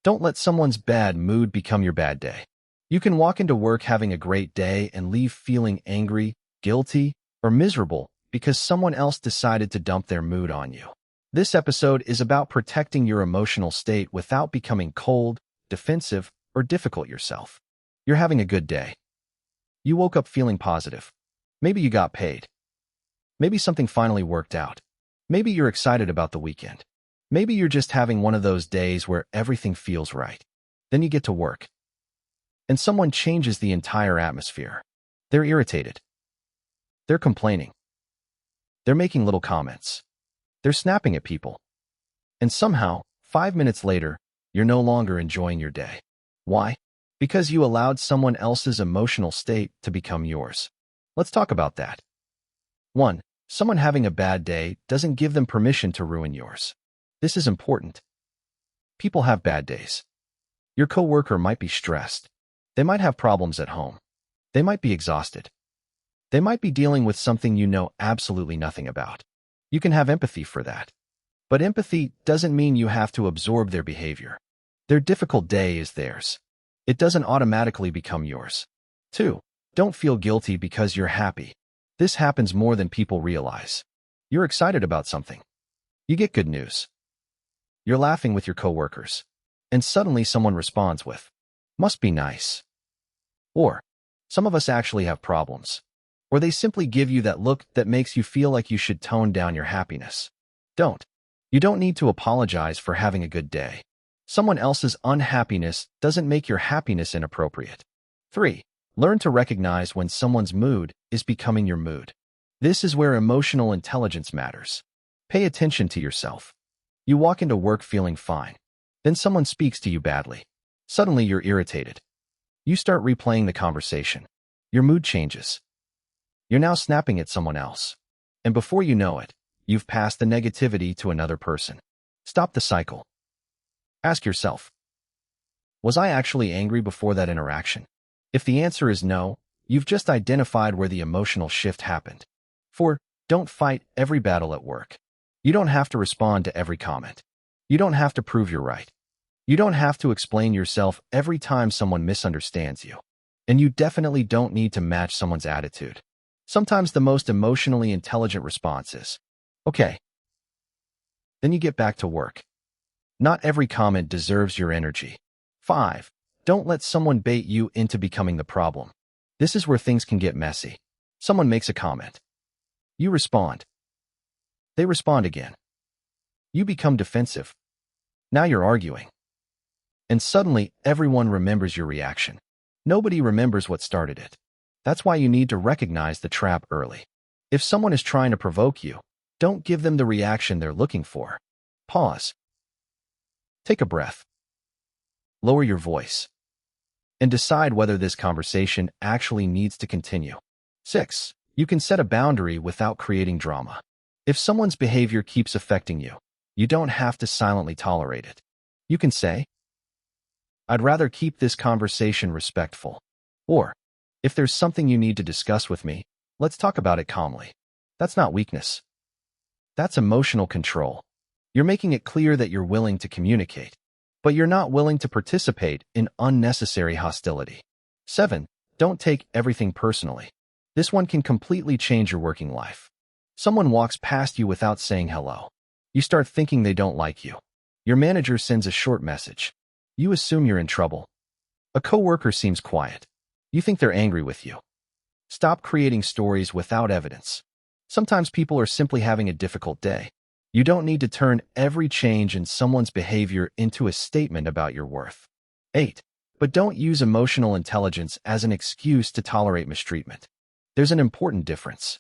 Don't let someone's bad mood become your bad day. You can walk into work having a great day and leave feeling angry, guilty, or miserable because someone else decided to dump their mood on you. This episode is about protecting your emotional state without becoming cold, defensive, or difficult yourself. You're having a good day. You woke up feeling positive. Maybe you got paid. Maybe something finally worked out. Maybe you're excited about the weekend. Maybe you're just having one of those days where everything feels right. Then you get to work, and someone changes the entire atmosphere. They're irritated. They're complaining. They're making little comments. They're snapping at people. And somehow, 5 minutes later, you're no longer enjoying your day. Why? Because you allowed someone else's emotional state to become yours. Let's talk about that. 1. Someone having a bad day doesn't give them permission to ruin yours. This is important. People have bad days. Your coworker might be stressed. They might have problems at home. They might be exhausted. They might be dealing with something you know absolutely nothing about. You can have empathy for that. But empathy doesn't mean you have to absorb their behavior. Their difficult day is theirs. It doesn't automatically become yours. 2. Don't feel guilty because you're happy. This happens more than people realize. You're excited about something. You get good news. You're laughing with your coworkers. And suddenly someone responds with, "Must be nice." Or, "Some of us actually have problems." Or they simply give you that look that makes you feel like you should tone down your happiness. Don't. You don't need to apologize for having a good day. Someone else's unhappiness doesn't make your happiness inappropriate. 3. Learn to recognize when someone's mood is becoming your mood. This is where emotional intelligence matters. Pay attention to yourself. You walk into work feeling fine. Then someone speaks to you badly. Suddenly you're irritated. You start replaying the conversation. Your mood changes. You're now snapping at someone else. And before you know it, you've passed the negativity to another person. Stop the cycle. Ask yourself, was I actually angry before that interaction? If the answer is no, you've just identified where the emotional shift happened. 4. Don't fight every battle at work. You don't have to respond to every comment. You don't have to prove you're right. You don't have to explain yourself every time someone misunderstands you. And you definitely don't need to match someone's attitude. Sometimes the most emotionally intelligent response is, "Okay." Then you get back to work. Not every comment deserves your energy. 5. Don't let someone bait you into becoming the problem. This is where things can get messy. Someone makes a comment. You respond. They respond again. You become defensive. Now you're arguing. And suddenly, everyone remembers your reaction. Nobody remembers what started it. That's why you need to recognize the trap early. If someone is trying to provoke you, don't give them the reaction they're looking for. Pause. Take a breath. Lower your voice. And decide whether this conversation actually needs to continue. 6. You can set a boundary without creating drama. If someone's behavior keeps affecting you, you don't have to silently tolerate it. You can say, "I'd rather keep this conversation respectful." Or, "If there's something you need to discuss with me, let's talk about it calmly." That's not weakness. That's emotional control. You're making it clear that you're willing to communicate, but you're not willing to participate in unnecessary hostility. 7. Don't take everything personally. This one can completely change your working life. Someone walks past you without saying hello. You start thinking they don't like you. Your manager sends a short message. You assume you're in trouble. A coworker seems quiet. You think they're angry with you. Stop creating stories without evidence. Sometimes people are simply having a difficult day. You don't need to turn every change in someone's behavior into a statement about your worth. 8. But don't use emotional intelligence as an excuse to tolerate mistreatment. There's an important difference.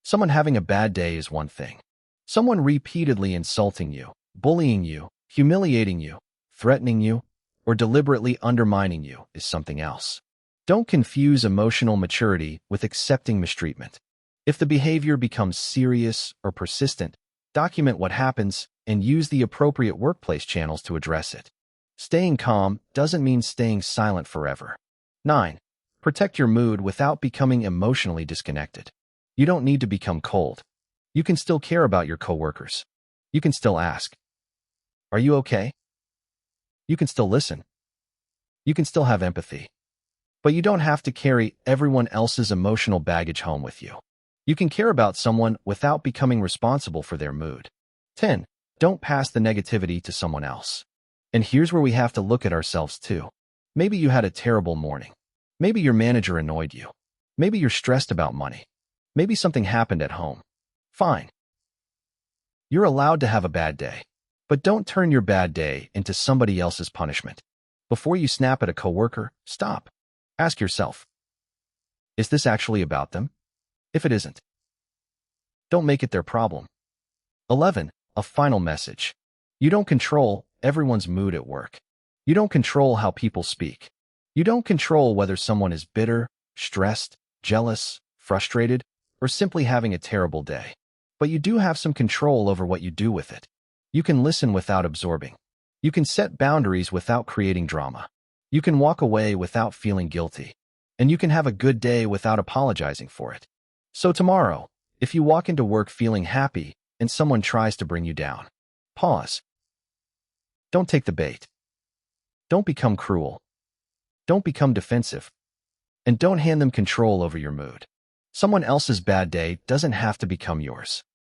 Someone having a bad day is one thing. Someone repeatedly insulting you, bullying you, humiliating you, threatening you, or deliberately undermining you is something else. Don't confuse emotional maturity with accepting mistreatment. If the behavior becomes serious or persistent, document what happens and use the appropriate workplace channels to address it. Staying calm doesn't mean staying silent forever. 9. Protect your mood without becoming emotionally disconnected. You don't need to become cold. You can still care about your coworkers. You can still ask, "Are you okay?" You can still listen. You can still have empathy. But you don't have to carry everyone else's emotional baggage home with you. You can care about someone without becoming responsible for their mood. 10. Don't pass the negativity to someone else. And here's where we have to look at ourselves too. Maybe you had a terrible morning. Maybe your manager annoyed you. Maybe you're stressed about money. Maybe something happened at home. Fine. You're allowed to have a bad day. But don't turn your bad day into somebody else's punishment. Before you snap at a coworker, stop. Ask yourself, is this actually about them? If it isn't, don't make it their problem. 11. A final message. You don't control everyone's mood at work. You don't control how people speak. You don't control whether someone is bitter, stressed, jealous, frustrated, or simply having a terrible day. But you do have some control over what you do with it. You can listen without absorbing. You can set boundaries without creating drama. You can walk away without feeling guilty. And you can have a good day without apologizing for it. So tomorrow, if you walk into work feeling happy and someone tries to bring you down, pause. Don't take the bait. Don't become cruel. Don't become defensive. And don't hand them control over your mood. Someone else's bad day doesn't have to become yours.